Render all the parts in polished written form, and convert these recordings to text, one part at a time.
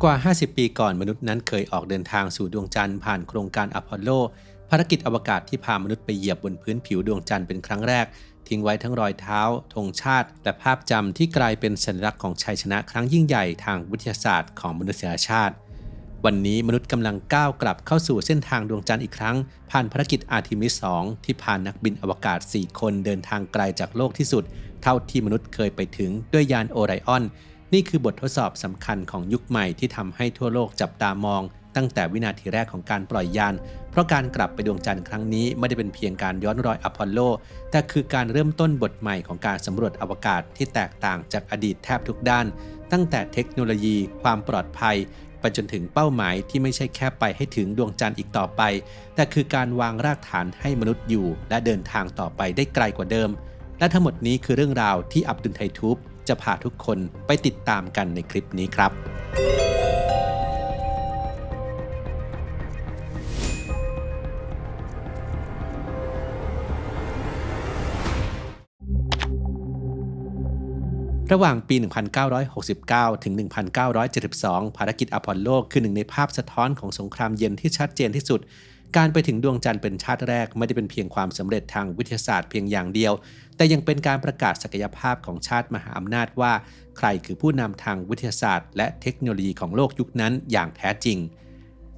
กว่า 50 ปีก่อนมนุษย์นั้นเคยออกเดินทางสู่ดวงจันทร์ผ่านโครงการอพอลโลภารกิจอวกาศที่พามนุษย์ไปเหยียบบนพื้นผิวดวงจันทร์เป็นครั้งแรกทิ้งไว้ทั้งรอยเท้าธงชาติและภาพจำที่กลายเป็นสัญลักษณ์ของชัยชนะครั้งยิ่งใหญ่ทางวิทยาศาสตร์ของมนุษยชาติวันนี้มนุษย์กำลังก้าวกลับเข้าสู่เส้นทางดวงจันทร์อีกครั้งผ่านภารกิจอาร์ทีมิส 2 ที่พานักบินอวกาศ 4 คนเดินทางไกลจากโลกที่สุดเท่าที่มนุษย์เคยไปถึงด้วยยานโอไรออนนี่คือบททดสอบสำคัญของยุคใหม่ที่ทำให้ทั่วโลกจับตามองตั้งแต่วินาทีแรกของการปล่อยยานเพราะการกลับไปดวงจันทร์ครั้งนี้ไม่ได้เป็นเพียงการย้อนรอยอพอลโลแต่คือการเริ่มต้นบทใหม่ของการสำรวจอวกาศที่แตกต่างจากอดีตแทบทุกด้านตั้งแต่เทคโนโลยีความปลอดภัยไปจนถึงเป้าหมายที่ไม่ใช่แค่ไปให้ถึงดวงจันทร์อีกต่อไปแต่คือการวางรากฐานให้มนุษย์อยู่และเดินทางต่อไปได้ไกลกว่าเดิมและทั้งหมดนี้คือเรื่องราวที่อับดุลไททูบจะพาทุกคนไปติดตามกันในคลิปนี้ครับระหว่างปี 1969 ถึง 1972 ภารกิจอพอลโลคือหนึ่งในภาพสะท้อนของสงครามเย็นที่ชัดเจนที่สุดการไปถึงดวงจันทร์เป็นชาติแรกไม่ได้เป็นเพียงความสำเร็จทางวิทยาศาสตร์เพียงอย่างเดียวแต่ยังเป็นการประกาศศักยภาพของชาติมหาอำนาจว่าใครคือผู้นำทางวิทยาศาสตร์และเทคโนโลยีของโลกยุคนั้นอย่างแท้จริง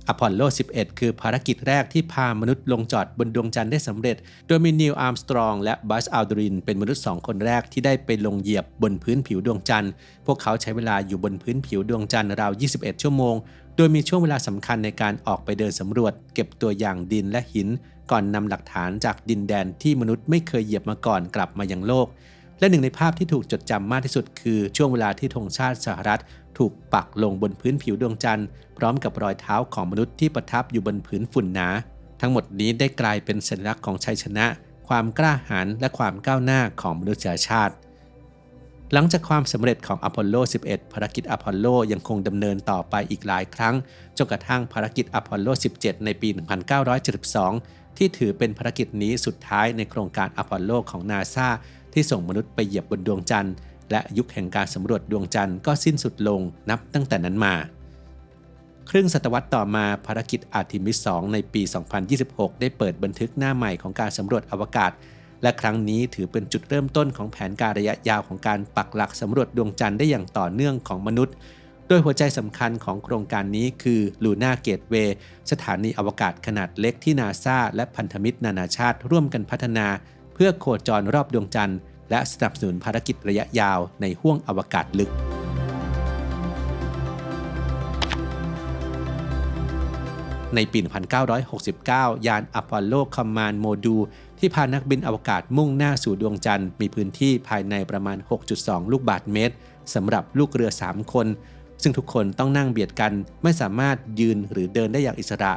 อพอลโล 11 คือภารกิจแรกที่พามนุษย์ลงจอดบนดวงจันทร์ได้สำเร็จโดยมีนีล อาร์มสตรองและบัซ อัลดรินเป็นมนุษย์2คนแรกที่ได้ไปลงเหยียบบนพื้นผิวดวงจันทร์พวกเขาใช้เวลาอยู่บนพื้นผิวดวงจันทร์ราว 21 ชั่วโมงโดยมีช่วงเวลาสำคัญในการออกไปเดินสำรวจเก็บตัวอย่างดินและหินก่อนนำหลักฐานจากดินแดนที่มนุษย์ไม่เคยเหยียบมาก่อนกลับมายังโลกและหนึ่งในภาพที่ถูกจดจำมากที่สุดคือช่วงเวลาที่ธงชาติสหรัฐถูกปักลงบนพื้นผิวดวงจันทร์พร้อมกับรอยเท้าของมนุษย์ที่ประทับอยู่บนผืนฝุ่นหนาทั้งหมดนี้ได้กลายเป็นสัญลักษณ์ของชัยชนะความกล้าหาญและความก้าวหน้าของมนุษยชาติหลังจากความสำเร็จของอพอลโล 11 ภารกิจอพอลโลยังคงดำเนินต่อไปอีกหลายครั้งจนกระทั่งภารกิจอพอลโล 17 ในปี 1972 ที่ถือเป็นภารกิจนี้สุดท้ายในโครงการอพอลโลของ NASA ที่ส่งมนุษย์ไปเหยียบบนดวงจันทร์และยุคแห่งการสำรวจดวงจันทร์ก็สิ้นสุดลงนับตั้งแต่นั้นมาครึ่งศตวรรษต่อมาภารกิจอาร์ทีมิส 2 ในปี 2026 ได้เปิดบันทึกหน้าใหม่ของการสำรวจอวกาศและครั้งนี้ถือเป็นจุดเริ่มต้นของแผนการระยะยาวของการปักหลักสำรวจดวงจันทร์ได้อย่างต่อเนื่องของมนุษย์โดยหัวใจสำคัญของโครงการนี้คือ Lunar Gateway สถานีอวกาศขนาดเล็กที่ NASA และพันธมิตรนานาชาติร่วมกันพัฒนาเพื่อโคจรรอบดวงจันทร์และสนับสนุนภารกิจระยะยาวในห้วงอวกาศลึกในปี 1969 ยานอพอลโลคอมมานด์โมดูลที่พานักบินอวกาศมุ่งหน้าสู่ดวงจันทร์มีพื้นที่ภายในประมาณ 6.2 ลูกบาศก์เมตรสำหรับลูกเรือ 3 คนซึ่งทุกคนต้องนั่งเบียดกันไม่สามารถยืนหรือเดินได้อย่างอิสระ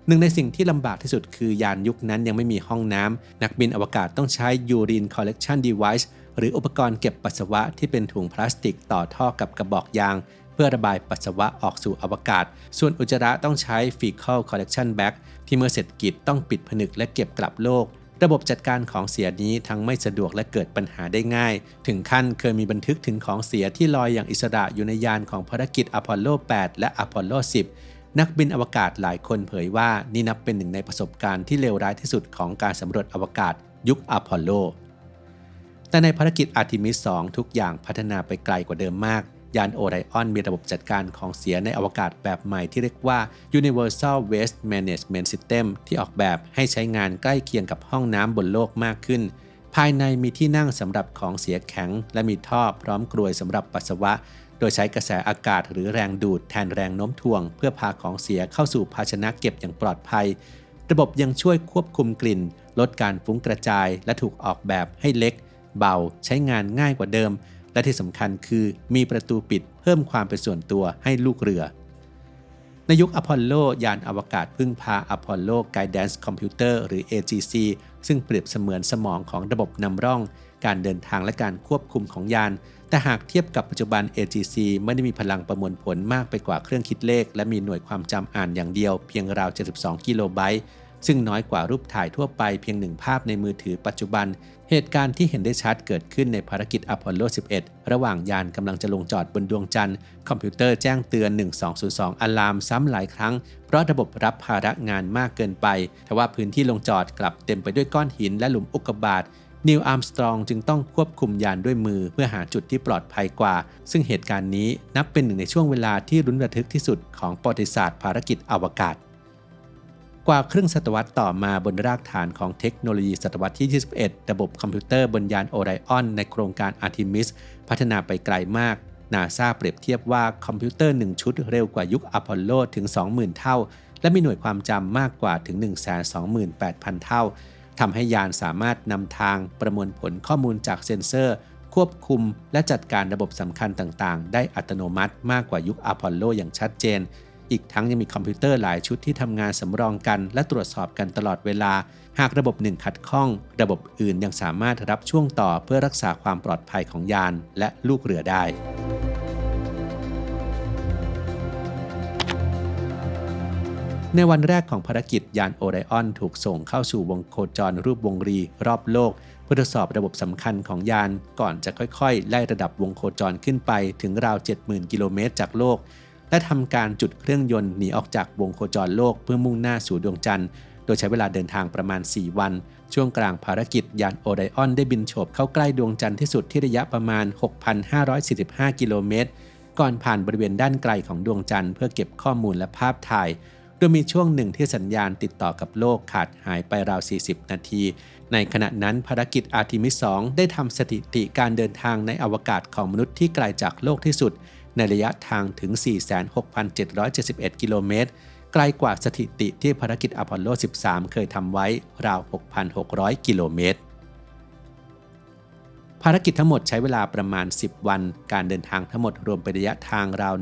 หนึ่งในสิ่งที่ลำบากที่สุดคือยานยุคนั้นยังไม่มีห้องน้ำนักบินอวกาศต้องใช้ Urine Collection Device หรืออุปกรณ์เก็บปัสสาวะที่เป็นถุงพลาสติกต่อท่อกับกระบอกยางเพื่อระบายปัสสาวะออกสู่อวกาศส่วนอุจจาระต้องใช้ Fecal Collection Bag ที่เมื่อเสร็จกิจต้องปิดผนึกและเก็บกลับโลกระบบจัดการของเสียนี้ทั้งไม่สะดวกและเกิดปัญหาได้ง่ายถึงขั้นเคยมีบันทึกถึงของเสียที่ลอยอย่างอิสระอยู่ในยานของภารกิจอพอลโล 8 และอพอลโล 10นักบินอวกาศหลายคนเผยว่านี่นับเป็นหนึ่งในประสบการณ์ที่เลวร้ายที่สุดของการสำรวจอวกาศยุคอพอลโลแต่ในภารกิจอาร์ทีมิส 2 ทุกอย่างพัฒนาไปไกลกว่าเดิมมากยานโอไรออนมีระบบจัดการของเสียในอวกาศแบบใหม่ที่เรียกว่า Universal Waste Management System ที่ออกแบบให้ใช้งานใกล้เคียงกับห้องน้ำบนโลกมากขึ้นภายในมีที่นั่งสำหรับของเสียแข็งและมีท่อพร้อมกรวยสำหรับปัสสาวะโดยใช้กระแสอากาศหรือแรงดูดแทนแรงโน้มถ่วงเพื่อพาของเสียเข้าสู่ภาชนะเก็บอย่างปลอดภัยระบบยังช่วยควบคุมกลิ่นลดการฟุ้งกระจายและถูกออกแบบให้เล็กเบาใช้งานง่ายกว่าเดิมและที่สำคัญคือมีประตูปิดเพิ่มความเป็นส่วนตัวให้ลูกเรือในยุคอพอลโลยานอวกาศพึ่งพา Apollo Guidance Computer หรือ AGC ซึ่งเปรียบเสมือนสมองของระบบนำร่องการเดินทางและการควบคุมของยานแต่หากเทียบกับปัจจุบัน AGC ไม่ได้มีพลังประมวลผลมากไปกว่าเครื่องคิดเลขและมีหน่วยความจำอ่านอย่างเดียวเพียงราว 72 กิโลไบต์ ซึ่งน้อยกว่ารูปถ่ายทั่วไปเพียงหนึ่งภาพในมือถือปัจจุบันเหตุการณ์ที่เห็นได้ชัดเกิดขึ้นในภารกิจอพอลโล 11 ระหว่างยานกำลังจะลงจอดบนดวงจันทร์คอมพิวเตอร์แจ้งเตือน 1202 อะลามซ้ำหลายครั้งเพราะระบบรับภาระงานมากเกินไปทว่าพื้นที่ลงจอดกลับเต็มไปด้วยก้อนหินและหลุมอุกกาบาตนีล อาร์มสตรองจึงต้องควบคุมยานด้วยมือเพื่อหาจุดที่ปลอดภัยกว่าซึ่งเหตุการณ์นี้นับเป็นหนึ่งในช่วงเวลาที่รุนระทึกที่สุดของประวัติศาสตร์ภารกิจอวกาศกว่าครึ่งศตวรรษต่อมาบนรากฐานของเทคโนโลยีศตวรรษที่ 21 ระบบคอมพิวเตอร์บนยานโอไรออนในโครงการอาร์ทิมิสพัฒนาไปไกลมากนาซาเปรียบเทียบว่าคอมพิวเตอร์1ชุดเร็วกว่ายุคอพอลโลถึง 20,000 เท่าและมีหน่วยความจำมากกว่าถึง 128,000 เท่าทำให้ยานสามารถนำทางประมวลผลข้อมูลจากเซ็นเซอร์ควบคุมและจัดการระบบสำคัญต่างๆได้อัตโนมัติมากกว่ายุคอพอลโลอย่างชัดเจนอีกทั้งยังมีคอมพิวเตอร์หลายชุดที่ทำงานสำรองกันและตรวจสอบกันตลอดเวลาหากระบบหนึ่งขัดข้องระบบอื่นยังสามารถรับช่วงต่อเพื่อรักษาความปลอดภัยของยานและลูกเรือได้ในวันแรกของภารกิจยานโอไรออนถูกส่งเข้าสู่วงโคจรรูปวงรีรอบโลกเพื่อทดสอบระบบสำคัญของยานก่อนจะค่อยๆไล่ระดับวงโคจรขึ้นไปถึงราว 70,000 กิโลเมตรจากโลกและทำการจุดเครื่องยนต์หนีออกจากวงโคจรโลกเพื่อมุ่งหน้าสู่ดวงจันทร์โดยใช้เวลาเดินทางประมาณ 4 วันช่วงกลางภารกิจยานโอไรออนได้บินโฉบเข้าใกล้ดวงจันทร์ที่สุดที่ระยะประมาณ 6,545 กิโลเมตรก่อนผ่านบริเวณด้านไกลของดวงจันทร์เพื่อเก็บข้อมูลและภาพถ่ายโดยมีช่วงหนึ่งที่สัญญาณติดต่อกับโลกขาดหายไปราว 40 นาทีในขณะนั้นภารกิจอาร์ทิมิส 2 ได้ทำสถิติการเดินทางในอวกาศของมนุษย์ที่ไกลจากโลกที่สุดในระยะทางถึง 46,771 กิโลเมตรไกลกว่าสถิติที่ภารกิจอพอลโล 13 เคยทำไว้ราว 6,600 กิโลเมตรภารกิจทั้งหมดใช้เวลาประมาณ 10 วันการเดินทางทั้งหมดรวมเป็นระยะทางราว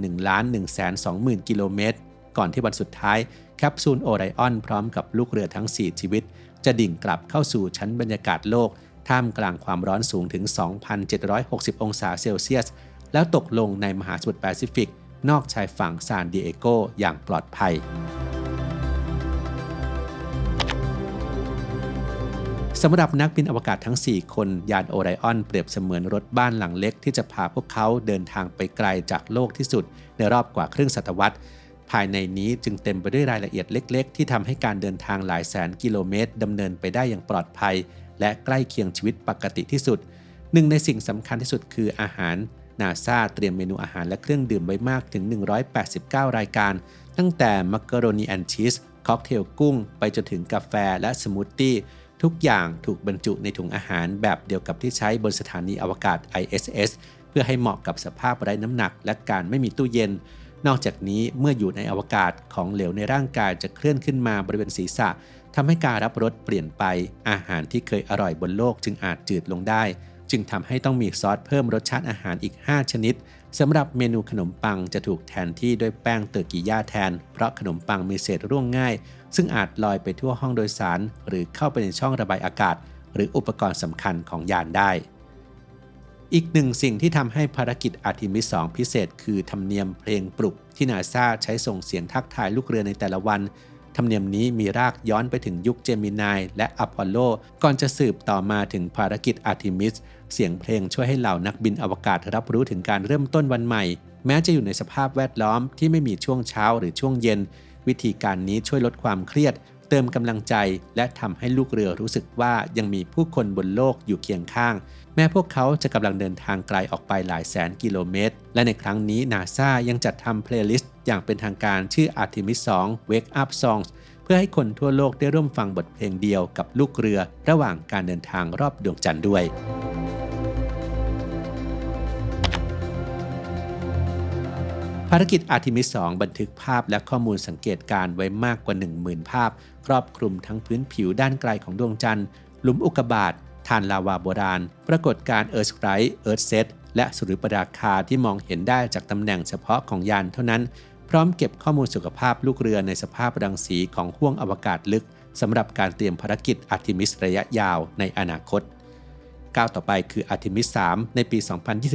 1,120,000 กิโลเมตรก่อนที่วันสุดท้ายแคปซูลโอไรออนพร้อมกับลูกเรือทั้ง 4 ชีวิตจะดิ่งกลับเข้าสู่ชั้นบรรยากาศโลกท่ามกลางความร้อนสูงถึง 2,760 องศาเซลเซียสแล้วตกลงในมหาสมุทรแปซิฟิกนอกชายฝั่งซานดิเอโกอย่างปลอดภัยสำหรับนักบินอวกาศทั้ง 4 คนยานโอไรออนเปรียบเสมือนรถบ้านหลังเล็กที่จะพาพวกเขาเดินทางไปไกลจากโลกที่สุดในรอบกว่าครึ่งศตวรรษภายในนี้จึงเต็มไปด้วยรายละเอียดเล็กๆที่ทำให้การเดินทางหลายแสนกิโลเมตรดำเนินไปได้อย่างปลอดภัยและใกล้เคียงชีวิตปกติที่สุดหนึ่งในสิ่งสำคัญที่สุดคืออาหารนาซาเตรียมเมนูอาหารและเครื่องดื่มไว้มากถึง189รายการตั้งแต่มักกะโรนีแอนด์ชีสค็อกเทลกุ้งไปจนถึงกาแฟและสมูทตี้ทุกอย่างถูกบรรจุในถุงอาหารแบบเดียวกับที่ใช้บนสถานีอวกาศ ISS เพื่อให้เหมาะกับสภาพไร้น้ำหนักและการไม่มีตู้เย็นนอกจากนี้เมื่ออยู่ในอวกาศของเหลวในร่างกายจะเคลื่อนขึ้นมาบริเวณศีรษะทำให้การรับรสเปลี่ยนไปอาหารที่เคยอร่อยบนโลกจึงอาจจืดลงได้จึงทำให้ต้องมีซอสเพิ่มรสชาติอาหารอีก5ชนิดสำหรับเมนูขนมปังจะถูกแทนที่ด้วยแป้งเตอร์กิย่าแทนเพราะขนมปังมีเศษร่วงง่ายซึ่งอาจลอยไปทั่วห้องโดยสารหรือเข้าไปในช่องระบายอากาศหรืออุปกรณ์สำคัญของยานได้อีกหนึ่งสิ่งที่ทำให้ภารกิจอาร์ทิมิส 2 พิเศษคือธรรมเนียมเพลงปลุกที่นาซาใช้ส่งเสียงทักทายลูกเรือในแต่ละวันธรรมเนียมนี้มีรากย้อนไปถึงยุคเจมินายและอพอลโลก่อนจะสืบต่อมาถึงภารกิจอาร์ทิมิสเสียงเพลงช่วยให้เหล่านักบินอวกาศรับรู้ถึงการเริ่มต้นวันใหม่แม้จะอยู่ในสภาพแวดล้อมที่ไม่มีช่วงเช้าหรือช่วงเย็นวิธีการนี้ช่วยลดความเครียดเติมกำลังใจและทำให้ลูกเรือรู้สึกว่ายังมีผู้คนบนโลกอยู่เคียงข้างแม้พวกเขาจะกำลังเดินทางไกลออกไปหลายแสนกิโลเมตรและในครั้งนี้นาซายังจัดทำเพลย์ลิสต์อย่างเป็นทางการชื่อ Artemis 2 Wake Up Songs เพื่อให้คนทั่วโลกได้ร่วมฟังบทเพลงเดียวกับลูกเรือระหว่างการเดินทางรอบดวงจันทร์ด้วยภารกิจอาร์ทิมิส 2 บันทึกภาพและข้อมูลสังเกตการณ์ไว้มากกว่า 10,000 ภาพครอบคลุมทั้งพื้นผิวด้านไกลของดวงจันทร์หลุมอุกกาบาตฐานลาวาโบราณปรากฏการณ์เอิร์ธไรท์เอิร์ธเซตและสุริยุปราคาที่มองเห็นได้จากตำแหน่งเฉพาะของยานเท่านั้นพร้อมเก็บข้อมูลสุขภาพลูกเรือในสภาพรังสีของห้วงอวกาศลึกสำหรับการเตรียมภารกิจอาร์ทิมิสระยะยาวในอนาคต ก้าวต่อไปคือ Artemis 3 ในปี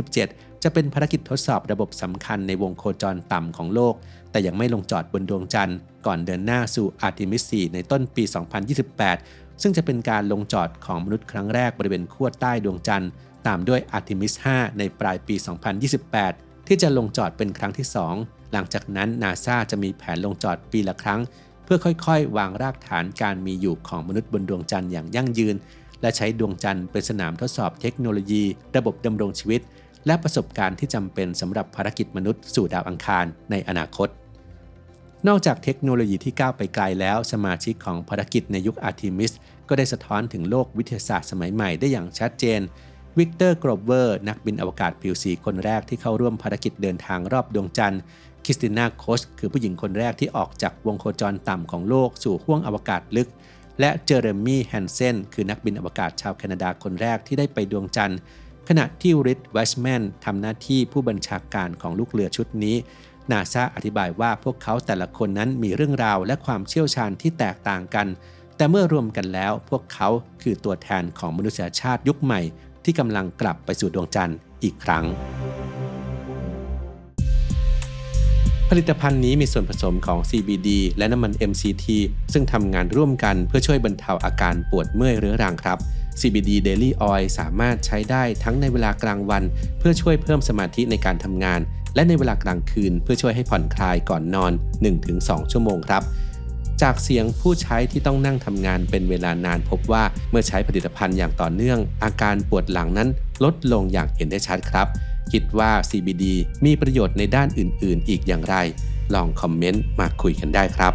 2027 จะเป็นภารกิจทดสอบระบบสำคัญในวงโคจรต่ำของโลกแต่ยังไม่ลงจอดบนดวงจันทร์ก่อนเดินหน้าสู่ Artemis 4 ในต้นปี 2028 ซึ่งจะเป็นการลงจอดของมนุษย์ครั้งแรกบริเวณขั้วใต้ดวงจันทร์ตามด้วย Artemis 5 ในปลายปี 2028 ที่จะลงจอดเป็นครั้งที่ 2 หลังจากนั้น NASA จะมีแผนลงจอดปีละครั้งเพื่อค่อยๆวางรากฐานการมีอยู่ของมนุษย์บนดวงจันทร์อย่างยั่งยืนและใช้ดวงจันทร์เป็นสนามทดสอบเทคโนโลยีระบบดำรงชีวิตและประสบการณ์ที่จำเป็นสำหรับภารกิจมนุษย์สู่ดาวอังคารในอนาคตนอกจากเทคโนโลยีที่ก้าวไปไกลแล้วสมาชิกของภารกิจในยุค Artemis ก็ได้สะท้อนถึงโลกวิทยาศาสตร์สมัยใหม่ได้อย่างชัดเจนวิกเตอร์ โกรเวอร์นักบินอวกาศผิวสีคนแรกที่เข้าร่วมภารกิจเดินทางรอบดวงจันทร์คริสติน่า โคชคือผู้หญิงคนแรกที่ออกจากวงโคจรต่ำของโลกสู่ห้วงอวกาศลึกและเจอเรมมี่ แฮนเซนคือนักบินอวกาศชาวแคนาดาคนแรกที่ได้ไปดวงจันทร์ขณะที่ริช ไวส์แมนทำหน้าที่ผู้บัญชาการของลูกเรือชุดนี้NASA อธิบายว่าพวกเขาแต่ละคนนั้นมีเรื่องราวและความเชี่ยวชาญที่แตกต่างกันแต่เมื่อรวมกันแล้วพวกเขาคือตัวแทนของมนุษยชาติยุคใหม่ที่กำลังกลับไปสู่ดวงจันทร์อีกครั้งผลิตภัณฑ์นี้มีส่วนผสมของ CBD และน้ำมัน MCT ซึ่งทำงานร่วมกันเพื่อช่วยบรรเทาอาการปวดเมื่อยเรื้อรังครับ CBD Daily Oil สามารถใช้ได้ทั้งในเวลากลางวันเพื่อช่วยเพิ่มสมาธิในการทำงานและในเวลากลางคืนเพื่อช่วยให้ผ่อนคลายก่อนนอน 1-2 ชั่วโมงครับจากเสียงผู้ใช้ที่ต้องนั่งทำงานเป็นเวลานานพบว่าเมื่อใช้ผลิตภัณฑ์อย่างต่อเนื่องอาการปวดหลังนั้นลดลงอย่างเห็นได้ชัดครับคิดว่า CBD มีประโยชน์ในด้านอื่นๆอีกอย่างไรลองคอมเมนต์มาคุยกันได้ครับ